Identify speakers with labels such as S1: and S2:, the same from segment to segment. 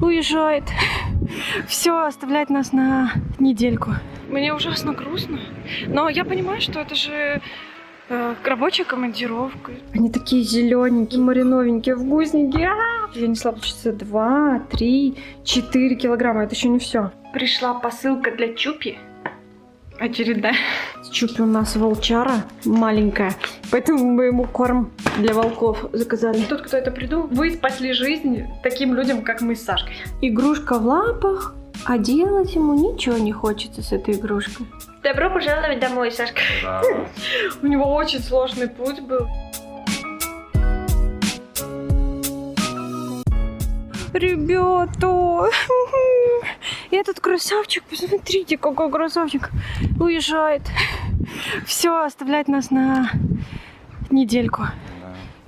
S1: уезжает. Все, оставлять нас на недельку. Мне ужасно грустно. Но я понимаю, что это же рабочая командировка. Они такие зелененькие, мариновенькие, вкусненькие. Я несла, получается, 2, 3, 4 килограмма. Это еще не все. Пришла посылка для Чупи. Очередная. Чупи у нас волчара маленькая, поэтому мы ему корм для волков заказали. Тот, кто это придумал, вы спасли жизнь таким людям, как мы с Сашкой. Игрушка в лапах, а делать ему ничего не хочется с этой игрушкой. Добро пожаловать домой, Сашка.
S2: Да.
S1: У него очень сложный путь был. Ребята, этот красавчик, посмотрите, какой красавчик, уезжает. Все, оставлять нас на недельку.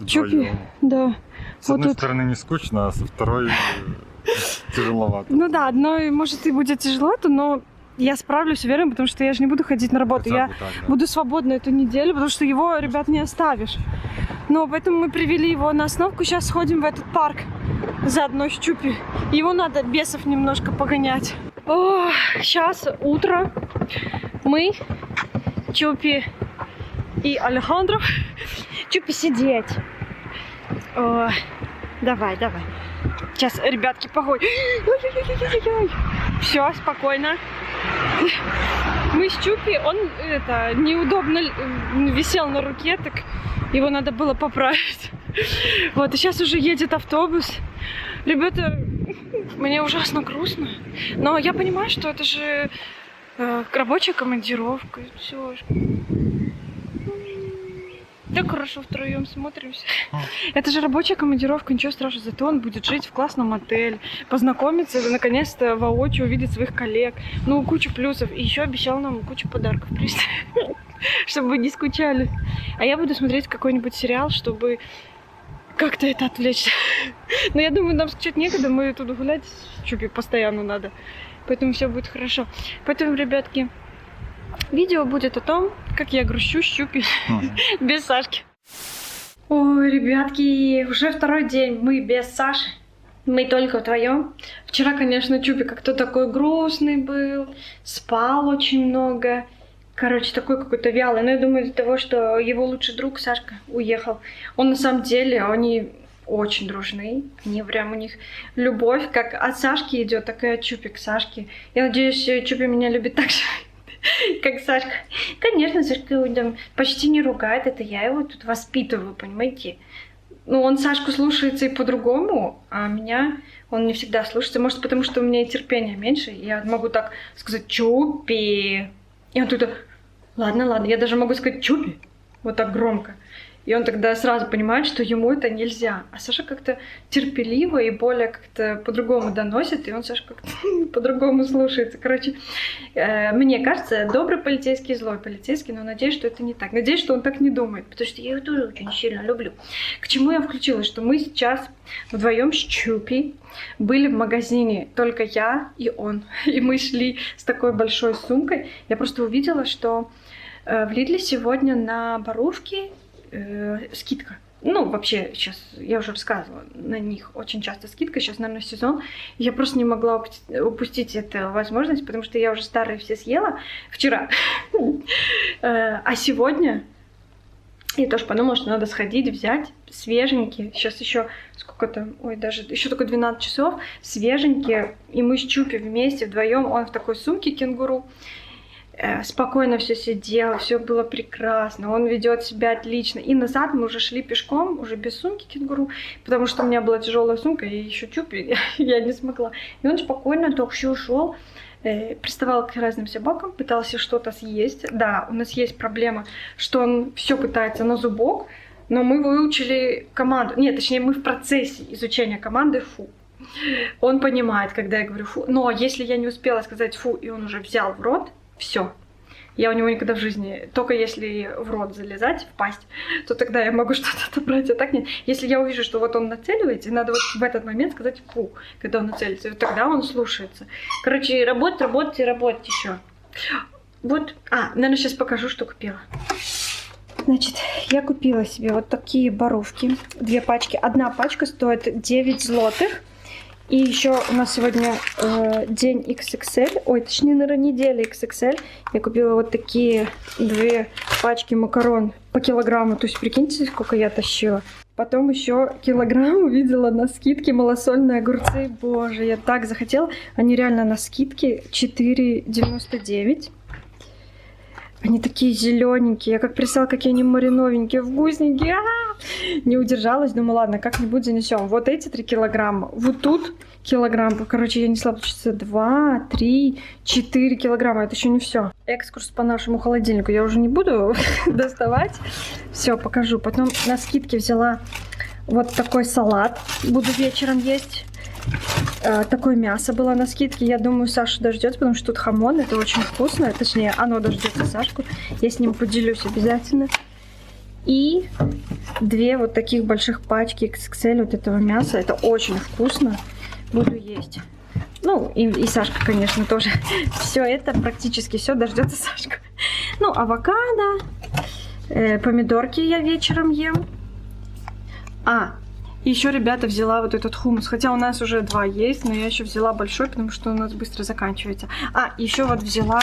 S2: Да,
S1: Чупи, да.
S2: С одной стороны не скучно, а со второй тяжеловато.
S1: Ну да, одной может и будет тяжеловато, но я справлюсь, уверен, потому что я же не буду ходить на работу. Я буду свободна эту неделю, потому что его, ребят, не оставишь. Но поэтому мы привели его на остановку. Сейчас сходим в этот парк заодно с Чупи. Его надо бесов немножко погонять. О, сейчас утро. Мы, Чупи и Алехандро. Чупи сидеть. О, давай, давай. Сейчас, ребятки, погодь. Все, спокойно. Мы с Чупи, он неудобно висел на руке, так его надо было поправить. Вот, и сейчас уже едет автобус. Ребята, мне ужасно грустно. Но я понимаю, что это же рабочая командировка. Все. Так хорошо втроем смотримся. Это же рабочая командировка, ничего страшного. Зато он будет жить в классном отеле, познакомиться, наконец-то воочию увидеть своих коллег. Ну, кучу плюсов. И еще обещал нам кучу подарков привезти, чтобы вы не скучали. А я буду смотреть какой-нибудь сериал, чтобы как-то это отвлечься. Но я думаю, нам скучать некогда, мы тут гулять с Чупи постоянно надо. Поэтому все будет хорошо. Поэтому, ребятки, видео будет о том, как я грущу с Чупи без Сашки. Ой, ребятки, уже второй день мы без Саши. Мы только вдвоем. Вчера, конечно, Чупи как-то такой грустный был, спал очень много. Короче, такой какой-то вялый. Но я думаю, из-за того, что его лучший друг Сашка уехал. Он на самом деле, они очень дружны. Они прям, у них любовь, как от Сашки идет, так и от Чупи к Сашке. Я надеюсь, Чупи меня любит так же, как Сашка. Конечно, Сашка почти не ругает, это я его тут воспитываю, понимаете? Ну, он Сашку слушается и по-другому, а меня он не всегда слушается. Может, потому что у меня и терпения меньше, и я могу так сказать «Чупи». И он тогда «Ладно, ладно». Я даже могу сказать «Чупи» вот так громко. И он тогда сразу понимает, что ему это нельзя. А Саша как-то терпеливо и более как-то по-другому доносит, и он Саша как-то по-другому слушается. Короче, мне кажется, добрый полицейский, злой полицейский, но надеюсь, что это не так. Надеюсь, что он так не думает, потому что я его тоже очень сильно люблю. К чему я включилась? Что мы сейчас вдвоем с Чупи были в магазине, только я и он. И мы шли с такой большой сумкой. Я просто увидела, что в Лидле сегодня на Барушке скидка. Ну, вообще, сейчас, я уже рассказывала, на них очень часто скидка, сейчас, наверное, сезон. Я просто не могла упустить эту возможность, потому что я уже старые все съела вчера. А сегодня я тоже подумала, что надо сходить, взять свеженькие. Сейчас еще сколько там, ой, даже еще только 12 часов, свеженькие. И мы с Чупи вместе, вдвоем, он в такой сумке кенгуру. Спокойно все сидел, все было прекрасно, он ведет себя отлично. И назад мы уже шли пешком, уже без сумки кенгуру, потому что у меня была тяжелая сумка, и еще Чупи я не смогла. И он спокойно так все ушел, приставал к разным собакам, пытался что-то съесть. Да, у нас есть проблема, что он все пытается на зубок, но мы выучили команду, нет, точнее, мы в процессе изучения команды «фу». Он понимает, когда я говорю «фу», но если я не успела сказать «фу», и он уже взял в рот, все. Я у него никогда в жизни, только если в рот залезать, в пасть, то тогда я могу что-то отобрать, а так нет. Если я увижу, что вот он нацеливается, надо вот в этот момент сказать «фу», когда он нацелится, тогда он слушается. Короче, работать еще. Вот, наверное, сейчас покажу, что купила. Значит, я купила себе вот такие боровки, 2 пачки. Одна пачка стоит 9 злотых. И еще у нас сегодня день XXL, ой, точнее, наверное, неделя XXL. Я купила вот такие 2 пачки макарон по килограмму. То есть, прикиньте, сколько я тащила. Потом еще килограмм увидела на скидке малосольные огурцы. Боже, я так захотела. Они реально на скидке 4,99. Они такие зелененькие. Я как представила, какие они мариновенькие, вкусненькие. Не удержалась, думаю, ладно, как-нибудь занесем. Вот эти 3 килограмма. Вот тут килограмм. Короче, я несла, получается, 2, 3, 4 килограмма. Это еще не все. Экскурс по нашему холодильнику я уже не буду доставать. Все, покажу. Потом на скидке взяла вот такой салат. Буду вечером есть. Такое мясо было на скидке. Я думаю, Саша дождется, потому что тут хамон. Это очень вкусно. Точнее, оно дождется Сашку. Я с ним поделюсь обязательно. И 2 вот таких больших пачки XXL вот этого мяса. Это очень вкусно. Буду есть. Ну, и Сашка, конечно, тоже. Все это, практически все дождется Сашка. Ну, авокадо, помидорки я вечером ем. Еще, ребята, взяла вот этот хумус. Хотя у нас уже 2 есть, но я еще взяла большой, потому что у нас быстро заканчивается. Еще вот взяла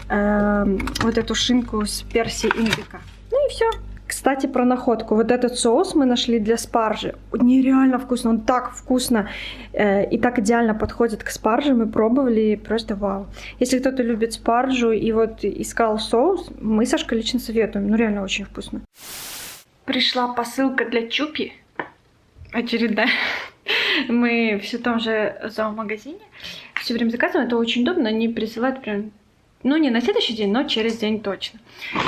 S1: вот эту шинку с перси индика. Ну и все. Кстати, про находку. Вот этот соус мы нашли для спаржи. Нереально вкусно. Он так вкусно и так идеально подходит к спарже. Мы пробовали, просто вау. Если кто-то любит спаржу и вот искал соус, мы Сашкой лично советуем. Ну, реально очень вкусно. Пришла посылка для Чупи. Очередная. Мы все в том же зоомагазине все время заказываем. Это очень удобно. Они присылают прям, ну, не на следующий день, но через день точно.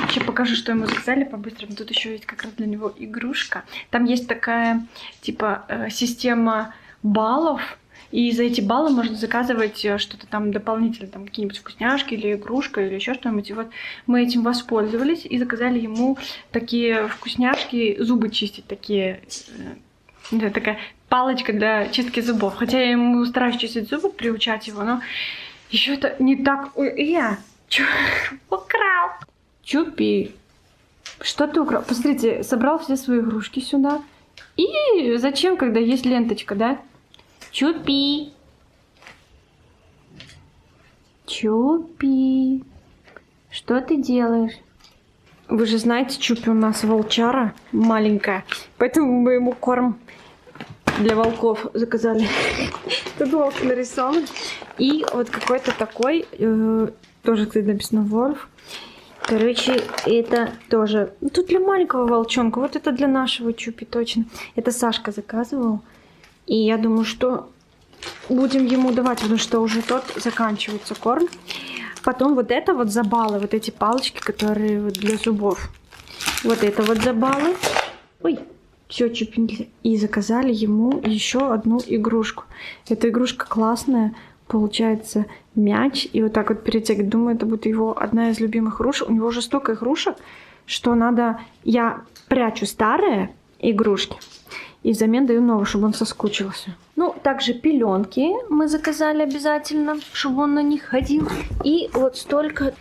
S1: Еще покажу, что ему заказали по-быстрому. Тут еще есть как раз для него игрушка. Там есть такая, типа, система баллов. И за эти баллы можно заказывать что-то там дополнительно, там какие-нибудь вкусняшки или игрушка, или еще что-нибудь. И вот мы этим воспользовались и заказали ему такие вкусняшки, зубы чистить, такие... Да, такая палочка для чистки зубов. Хотя я ему стараюсь чистить зубы, приучать его, но еще это не так... Ой, я украл. Чупи, что ты украл? Посмотрите, собрал все свои игрушки сюда. И зачем, когда есть ленточка, да? Чупи. Чупи. Что ты делаешь? Вы же знаете, Чупи у нас волчара маленькая, поэтому мы ему корм для волков заказали. Тут волк нарисован. И вот какой-то такой, тоже, кстати, написано Вольф. Короче, это тоже... Тут для маленького волчонка, вот это для нашего Чупи точно. Это Сашка заказывал. И я думаю, что будем ему давать, потому что уже тот заканчивается корм. Потом вот это вот за баллы, вот эти палочки, которые вот для зубов. Вот это вот за баллы. Ой, все, Чупи. И заказали ему еще одну игрушку. Эта игрушка классная. Получается мяч. И вот так вот перетягивать. Думаю, это будет его одна из любимых игрушек. У него уже столько игрушек, что надо... Я прячу старые игрушки. И взамен даю новую, чтобы он соскучился. Ну, также пеленки мы заказали обязательно, чтобы он на них ходил. И вот столько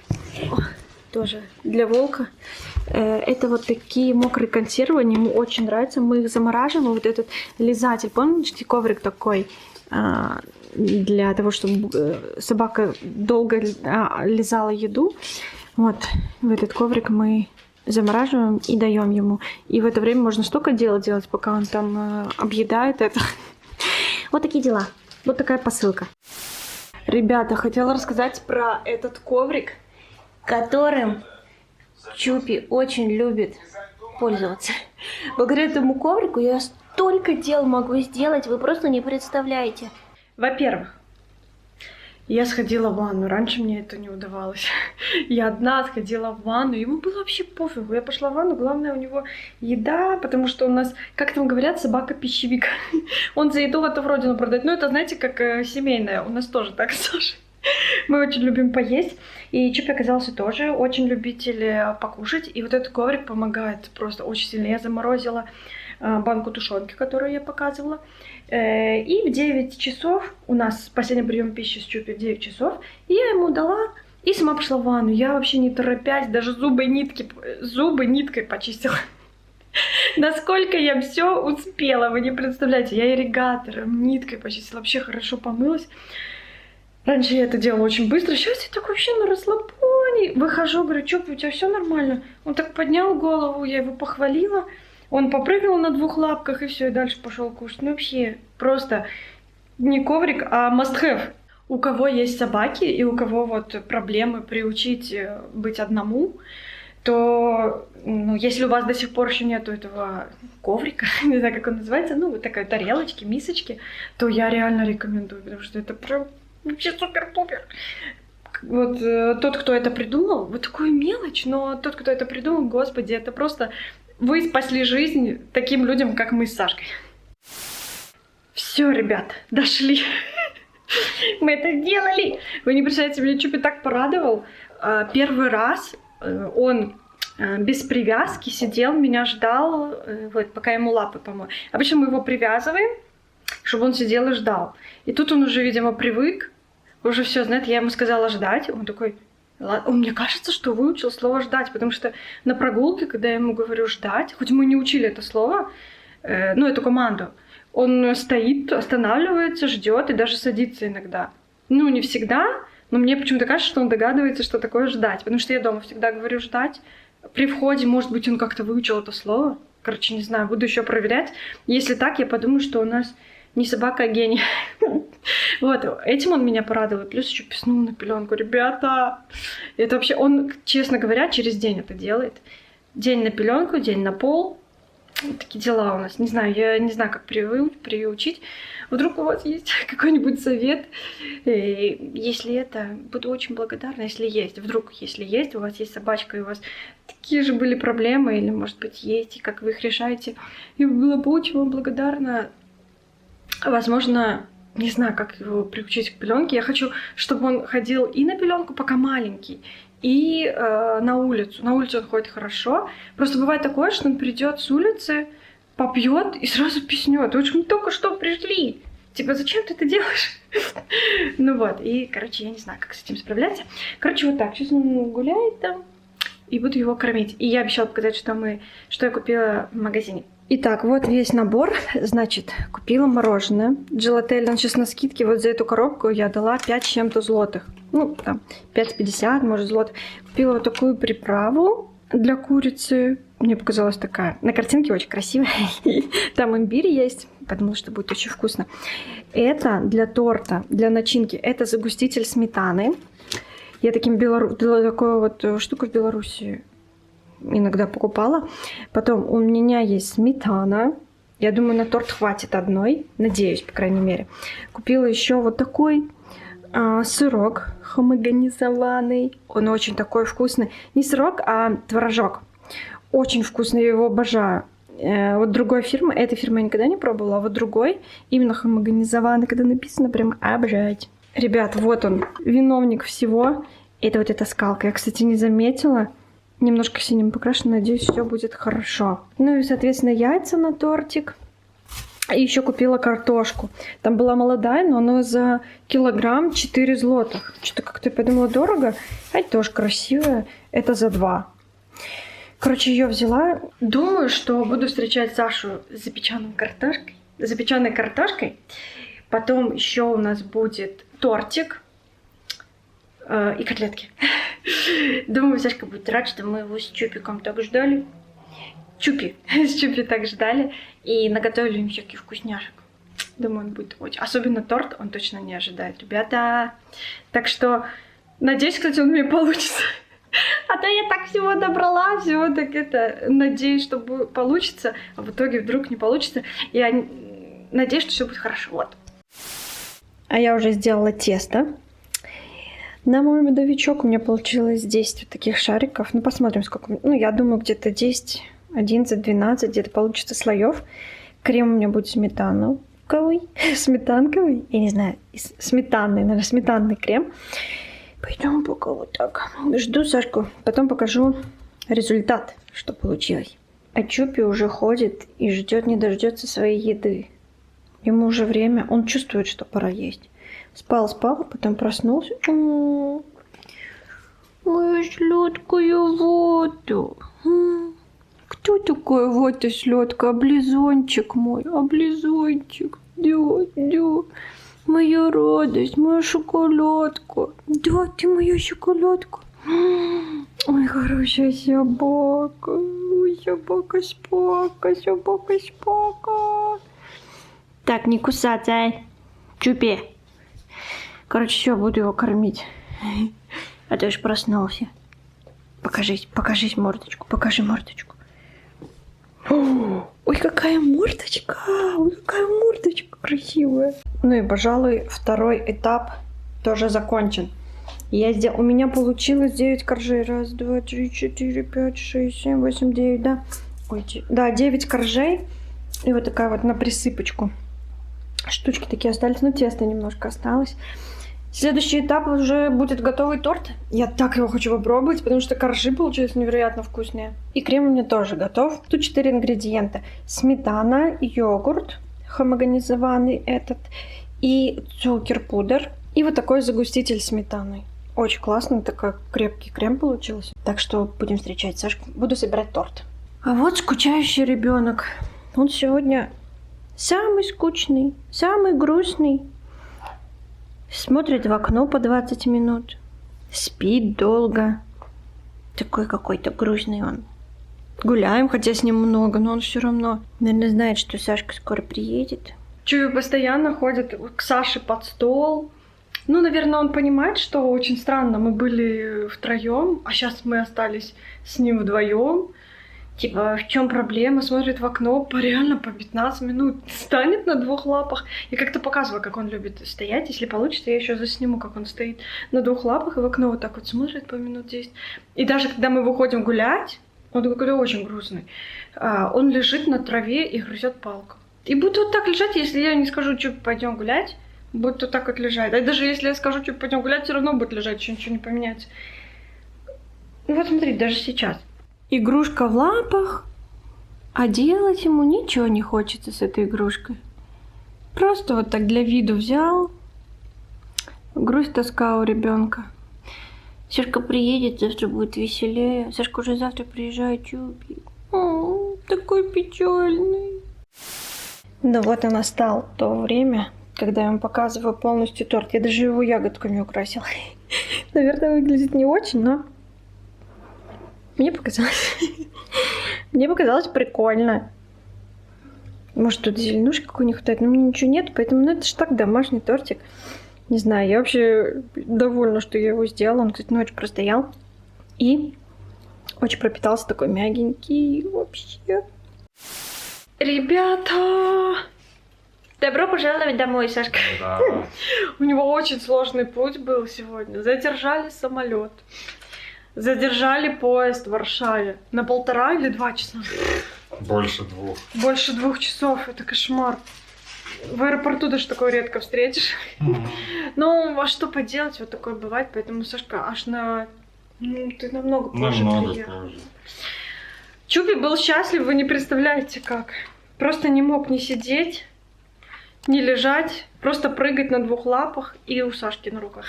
S1: тоже для волка. Это вот такие мокрые консервы, они ему очень нравятся. Мы их замораживаем. Вот этот лизатель, помните, коврик такой для того, чтобы собака долго лизала еду. Вот в этот коврик мы замораживаем и даем ему. И в это время можно столько дела делать, пока он там объедает это. Вот такие дела. Вот такая посылка. Ребята, хотела рассказать про этот коврик, которым Чупи очень любит пользоваться. Благодаря этому коврику я столько дел могу сделать, вы просто не представляете. Во-первых, я сходила в ванну. Раньше мне это не удавалось. Я одна сходила в ванну. Ему было вообще пофигу. Я пошла в ванну. Главное у него еда, потому что у нас, как там говорят, собака-пищевик. Он за еду готов родину продать. Ну, это, знаете, как семейное. У нас тоже так, Саша. Мы очень любим поесть. И Чупи оказался тоже очень любитель покушать. И вот этот коврик помогает просто очень сильно. Я заморозила банку тушенки, которую я показывала. И в 9 часов, у нас последний прием пищи с Чупи в 9 часов, и я ему дала и сама пошла в ванну. Я вообще не торопясь, даже зубы ниткой почистила. Насколько я все успела, вы не представляете. Я ирригатором, ниткой почистила, вообще хорошо помылась. Раньше я это делала очень быстро, сейчас я так вообще на расслабоне. Выхожу, говорю, Чупи, у тебя все нормально? Он так поднял голову, я его похвалила. Он попрыгал на 2 лапках и все, и дальше пошел кушать. Ну вообще, просто не коврик, а must have. У кого есть собаки и у кого вот проблемы приучить быть одному, то, ну, если у вас до сих пор еще нету этого коврика, не знаю, как он называется, ну, вот такой тарелочки, мисочки, то я реально рекомендую, потому что это прям вообще супер-пупер. Вот тот, кто это придумал, вот такую мелочь, но тот, кто это придумал, господи, это просто вы спасли жизнь таким людям, как мы с Сашкой. Все, ребят, дошли. Мы это сделали. Вы не представляете, меня Чупи так порадовал. Первый раз он без привязки сидел, меня ждал, вот, пока ему лапы помою. Обычно мы его привязываем, чтобы он сидел и ждал. И тут он уже, видимо, привык, уже все знает. Я ему сказала ждать. Он такой, ладно. Мне кажется, что выучил слово ждать, потому что на прогулке, когда я ему говорю ждать, хоть мы не учили это слово, ну, эту команду, он стоит, останавливается, ждет и даже садится иногда. Ну, не всегда, но мне почему-то кажется, что он догадывается, что такое ждать. Потому что я дома всегда говорю ждать. При входе, может быть, он как-то выучил это слово. Короче, не знаю, буду еще проверять. Если так, я подумаю, что у нас не собака, а гений. Вот, этим он меня порадовал. Плюс еще писнул на пеленку. Ребята, это вообще, он, честно говоря, через день это делает. День на пеленку, день на пол. Вот такие дела у нас. Не знаю, я не знаю, как приучить. Вдруг у вас есть какой-нибудь совет? Если это, буду очень благодарна, если есть. Вдруг, если есть, у вас есть собачка, и у вас такие же были проблемы, или, может быть, есть, и как вы их решаете. Я была бы очень вам благодарна. Возможно, не знаю, как его приучить к пеленке. Я хочу, чтобы он ходил и на пеленку, пока маленький, и на улицу. На улицу он ходит хорошо. Просто бывает такое, что он придет с улицы, попьет и сразу писнет. Вот мы только что пришли. Типа, зачем ты это делаешь? Ну вот, и, короче, я не знаю, как с этим справляться. Короче, вот так. Сейчас он гуляет там, и буду его кормить. И я обещала показать, что я купила в магазине. Итак, вот весь набор. Значит, купила мороженое. Джелатель, он сейчас на скидке. Вот за эту коробку я дала 5 с чем-то злотых. Ну, там, 5,50, может, злотых. Купила вот такую приправу для курицы. Мне показалась такая. На картинке очень красивая. Там имбирь есть. Подумала, что будет очень вкусно. Это для торта, для начинки. Это загуститель сметаны. Я такую вот штуку в Беларуси иногда покупала. Потом у меня есть сметана. Я думаю, на торт хватит одной. Надеюсь, по крайней мере. Купила еще вот такой сырок хомогенизованный. Он очень такой вкусный. Не сырок, а творожок. Очень вкусный, я его обожаю. Вот другой фирмы, этой фирмы я никогда не пробовала, а вот другой, именно хомогенизованный, когда написано, прям обожать. Ребят, вот он, виновник всего. Это вот эта скалка. Я, кстати, не заметила. Немножко синим покрашена, надеюсь, все будет хорошо. Ну и, соответственно, яйца на тортик. И еще купила картошку. Там была молодая, но она за килограмм 4 злотых. Что-то как-то я подумала, дорого. А это тоже красивая. Это за 2. Короче, ее взяла. Думаю, что буду встречать Сашу с запеченной картошкой. Потом еще у нас будет тортик и котлетки. Думаю, Сашка будет рад, что мы его с Чупиком так ждали. С Чупи так ждали. И наготовили им всяких вкусняшек. Думаю, он будет очень... Особенно торт он точно не ожидает, ребята. Так что, надеюсь, кстати, он у меня получится. А то я так всего добрала, всего так это... Надеюсь, что получится, а в итоге вдруг не получится. Я надеюсь, что все будет хорошо. Вот. А я уже сделала тесто. На мой медовичок у меня получилось 10 вот таких шариков. Ну, посмотрим, сколько... Ну, я думаю, где-то 10, 11, 12, где-то получится слоев. Крем у меня будет сметанковый. Я не знаю, сметанный, наверное, сметанный крем. Пойдем пока вот так. Жду Сашку. Потом покажу результат, что получилось. А Чупи уже ходит и ждет, не дождется своей еды. Ему уже время. Он чувствует, что пора есть. Спал, потом проснулся. Мою сладкую воду. Что такое вот и селедка? Облизончик мой, облизончик. Да. Моя радость, моя шоколадка. Да, ты моя шоколадка. Ой, хорошая собака. Ой, собака. Так, не кусаться, ай. Чупи. Короче, все, буду его кормить. А то уж проснулся. Покажись мордочку, покажи мордочку. Ой, какая мордочка! Ой, какая мордочка красивая. Ну и, пожалуй, второй этап тоже закончен. У меня получилось 9 коржей. 1, 2, 3, 4, 5, 6, 7, 8, 9, да? Ой, да, 9 коржей. И вот такая вот на присыпочку. Штучки такие остались, но тесто немножко осталось. Следующий этап уже будет готовый торт. Я так его хочу попробовать, потому что коржи получились невероятно вкусные. И крем у меня тоже готов. Тут 4 ингредиента. Сметана, йогурт, хомогенизованный этот, и цукер-пудр. И вот такой загуститель сметаной. Очень классный, такой крепкий крем получился. Так что будем встречать Сашку. Буду собирать торт. А вот скучающий ребенок. Он сегодня самый скучный, самый грустный. Смотрит в окно по 20 минут. Спит долго. Такой какой-то грустный он. Гуляем, хотя с ним много, но он все равно, наверное, знает, что Сашка скоро приедет. Чую, постоянно ходит к Саше под стол. Ну, наверное, он понимает, что очень странно. Мы были втроем, а сейчас мы остались с ним вдвоем. Типа, в чем проблема? Смотрит в окно реально по 15 минут. Станет на 2 лапах. Я как-то показывала, как он любит стоять. Если получится, я еще засниму, как он стоит на 2 лапах и в окно вот так вот смотрит по минут 10. И даже когда мы выходим гулять, он какой-то очень грустный, он лежит на траве и грызет палку. И будет вот так лежать, если я не скажу, что пойдем гулять, будет вот так вот лежать. А даже если я скажу, что пойдем гулять, все равно будет лежать, еще ничего не поменяется. Ну вот смотри, даже сейчас. Игрушка в лапах, а делать ему ничего не хочется с этой игрушкой. Просто вот так для виду взял. Грусть, тоска у ребенка. Сашка приедет, завтра будет веселее. Сашка уже завтра приезжает, Чупик. Такой печальный. Ну вот и настало то время, когда я вам показываю полностью торт. Я даже его ягодками украсила. Наверное, выглядит не очень, но мне показалось. Мне показалось прикольно. Может, тут зеленушки какой не хватает, но мне ничего нет, поэтому, это же так, домашний тортик. Не знаю, я вообще довольна, что я его сделала. Он, кстати, ночь простоял. И очень пропитался, такой мягенький вообще. Ребята! Добро пожаловать домой, Сашка.
S2: Да.
S1: У него очень сложный путь был сегодня. Задержали самолет. Задержали поезд в Варшаве на 1,5 или 2 часа.
S2: Больше 2.
S1: Больше 2 часов. Это кошмар. В аэропорту даже такое редко встретишь. Ну, а что поделать, вот такое бывает. Поэтому, Сашка, аж на... Ну, ты намного позже приехал. Чупи был счастлив, вы не представляете как. Просто не мог ни сидеть, ни лежать. Просто прыгать на 2 лапах и у Сашки на руках.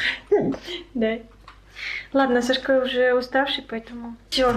S1: Да. Ладно, Сашка уже уставший, поэтому... Все.